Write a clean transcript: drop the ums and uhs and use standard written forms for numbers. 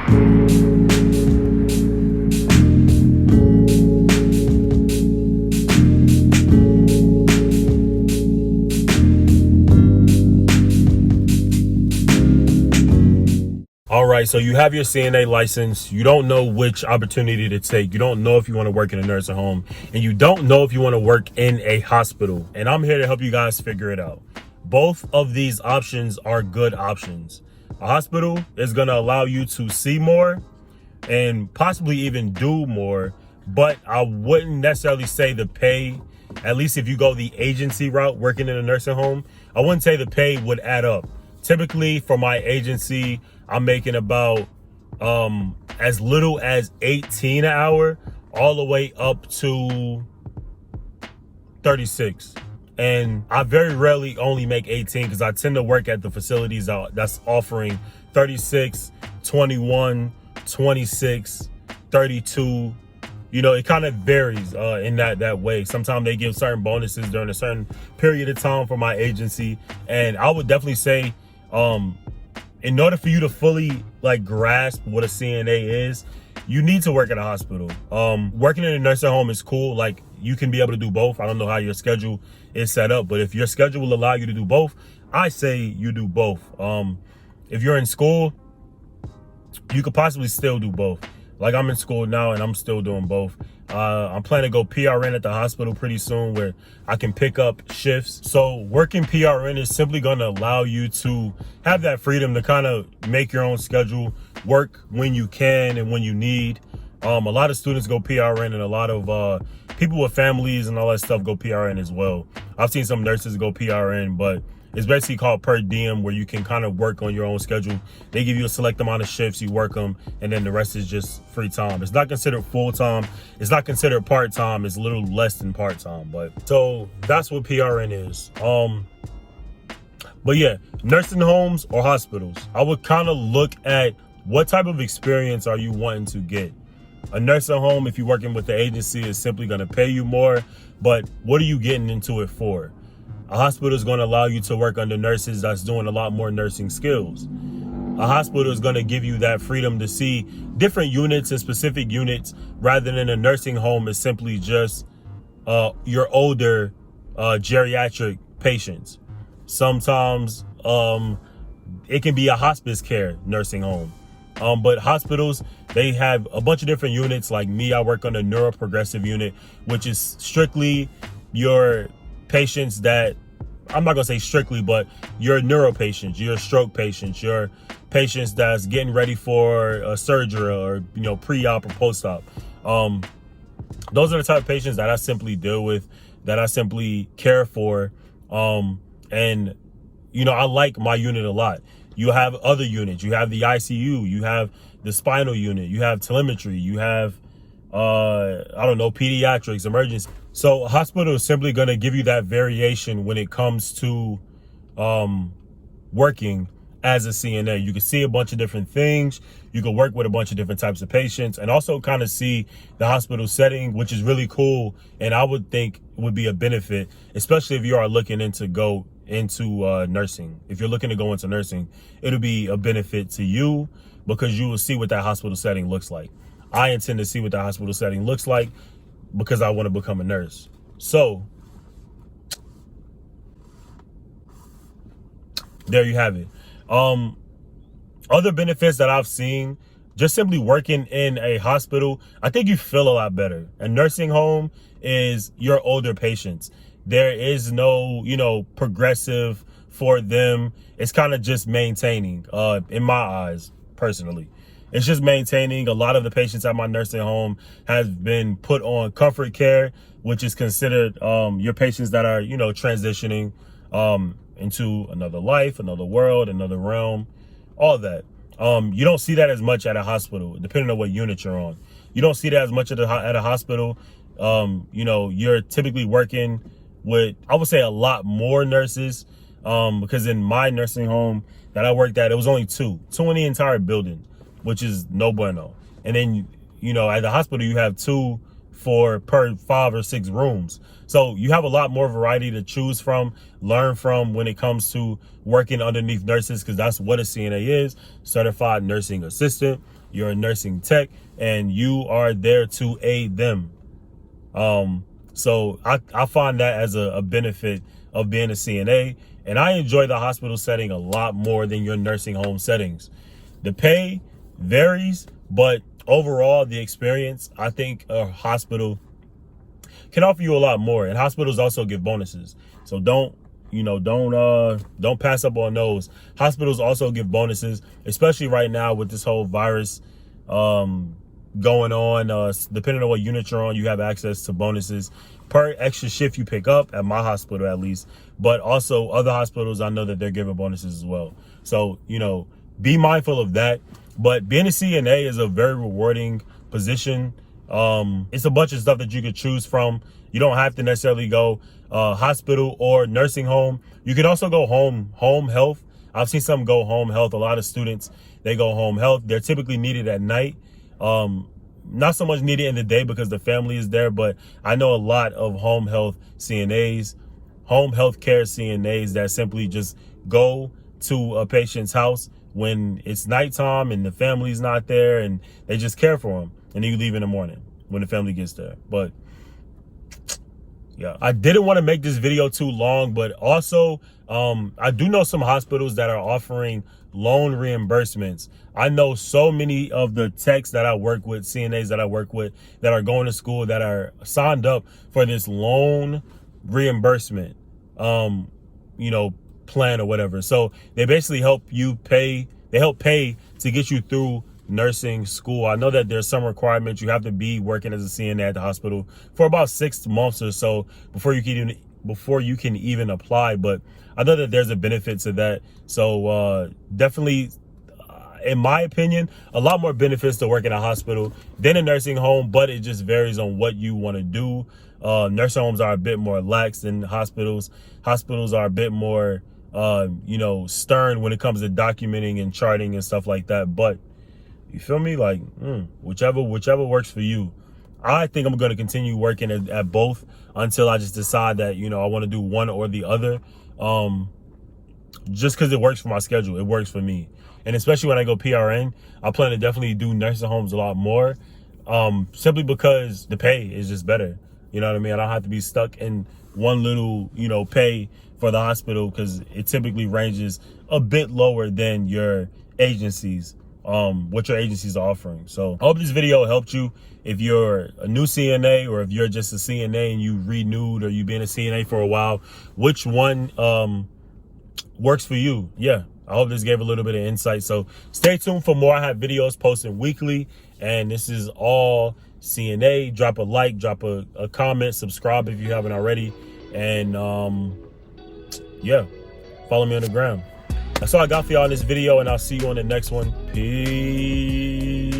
All right, so you have your CNA license. You don't know which opportunity to take. You don't know if you want to work in a nursing home, and you don't know if you want to work in a hospital. And I'm here to help you guys figure it out. Both of these options are good options. A hospital is going to allow you to see more and possibly even do more, but I wouldn't necessarily say the pay, at least if you go the agency route working in a nursing home, I wouldn't say the pay would add up. Typically for my agency, I'm making about as little as 18 an hour all the way up to 36. And I very rarely only make 18 because I tend to work at the facilities that's offering 36, 21, 26, 32. You know, it kind of varies in that way. Sometimes they give certain bonuses during a certain period of time for my agency. And I would definitely say, in order for you to fully grasp what a CNA is, you need to work at a hospital. Working in a nursing home is cool. Like, you can be able to do both. I don't know how your schedule is set up, but if your schedule will allow you to do both, I say you do both. If you're in school, you could possibly still do both. Like, I'm in school now and I'm still doing both. I'm planning to go PRN at the hospital pretty soon where I can pick up shifts. So working PRN is simply going to allow you to have that freedom to kind of make your own schedule, work when you can and when you need. A lot of students go PRN, and a lot of people with families and all that stuff go PRN as well. I've seen some nurses go PRN, but it's basically called per diem, where you can kind of work on your own schedule. They give you a select amount of shifts, you work them, and then the rest is just free time. It's not considered full-time. It's not considered part-time. It's a little less than part-time. But so that's what PRN is. But yeah, nursing homes or hospitals, I would kind of look at what type of experience are you wanting to get. A nursing home, if you're working with the agency, is simply going to pay you more, but what are you getting into it for? A hospital is going to allow you to work under nurses that's doing a lot more nursing skills. A hospital is going to give you that freedom to see different units and specific units, rather than a nursing home is simply just your older geriatric patients. Sometimes it can be a hospice care nursing home. But hospitals, they have a bunch of different units. Like me, I work on a neuroprogressive unit, which is strictly your patients that, I'm not gonna say strictly, but your neuro patients, your stroke patients, your patients that's getting ready for a surgery or, pre-op or post-op. Those are the type of patients that I simply deal with, that I simply care for. And, I like my unit a lot. You have other units. You have the ICU. You have the spinal unit. You have telemetry. You have, pediatrics, emergency. So a hospital is simply going to give you that variation when it comes to working as a CNA. You can see a bunch of different things. You can work with a bunch of different types of patients, and also kind of see the hospital setting, which is really cool. And I would think would be a benefit, especially if you are looking to go into nursing. If you're looking to go into nursing, it'll be a benefit to you because you will see what that hospital setting looks like. I intend to see what the hospital setting looks like because I want to become a nurse. So there you have it. Other benefits that I've seen, just simply working in a hospital, I think you feel a lot better. A nursing home is your older patients. There is no, progressive for them. It's kind of just maintaining, in my eyes, personally. It's just maintaining. A lot of the patients at my nursing home have been put on comfort care, which is considered your patients that are, transitioning into another life, another world, another realm, all that. You don't see that as much at a hospital, depending on what unit you're on. You don't see that as much at a hospital. You're typically working with, I would say, a lot more nurses, because in my nursing home that I worked at, it was only two in the entire building, which is no bueno. And then, at the hospital, you have two per 5 or 6 rooms. So you have a lot more variety to choose from, learn from when it comes to working underneath nurses, because that's what a CNA is, certified nursing assistant. You're a nursing tech, and you are there to aid them. So I find that as a benefit of being a CNA, and I enjoy the hospital setting a lot more than your nursing home settings. The pay varies, but overall, the experience, I think a hospital can offer you a lot more, and hospitals also give bonuses. So don't pass up on those. Hospitals also give bonuses, especially right now with this whole virus going on. Depending on what unit you're on, you have access to bonuses per extra shift you pick up, at my hospital at least. But also other hospitals, I know that they're giving bonuses as well. So, be mindful of that. But being a CNA is a very rewarding position. It's a bunch of stuff that you could choose from. You don't have to necessarily go hospital or nursing home. You could also go home health. I've seen some go home health. A lot of students, they go home health. They're typically needed at night. Not so much needed in the day because the family is there, but I know a lot of home health CNAs, home health care CNAs that simply just go to a patient's house when it's nighttime and the family's not there, and they just care for them. And then you leave in the morning when the family gets there. But yeah, I didn't want to make this video too long, but also I do know some hospitals that are offering loan reimbursements. I know so many of the techs that I work with, CNAs that I work with, that are going to school, that are signed up for this loan reimbursement, plan or whatever. So they basically help you pay. They help pay to get you through nursing school. I know that there's some requirements. You have to be working as a CNA at the hospital for about 6 months or so before you can even apply. But I know that there's a benefit to that. So definitely, in my opinion, a lot more benefits to work in a hospital than a nursing home, but it just varies on what you want to do. Nursing homes are a bit more lax than hospitals. Hospitals are a bit more, stern when it comes to documenting and charting and stuff like that. But you feel me? Like, whichever works for you. I think I'm going to continue working at both until I just decide that, I want to do one or the other. Just because it works for my schedule. It works for me. And especially when I go PRN, I plan to definitely do nursing homes a lot more. Simply because the pay is just better. You know what I mean? I don't have to be stuck in one little, pay for the hospital, because it typically ranges a bit lower than your agencies, what your agencies are offering. So I hope this video helped you. If you're a new CNA, or if you're just a CNA and you renewed, or you've been a CNA for a while, which one works for you? Yeah, I hope this gave a little bit of insight. So stay tuned for more. I have videos posted weekly, and this is all CNA. Drop a like, drop a comment, subscribe if you haven't already, and yeah, follow me on the gram. That's all I got for y'all in this video, and I'll see you on the next one. Peace.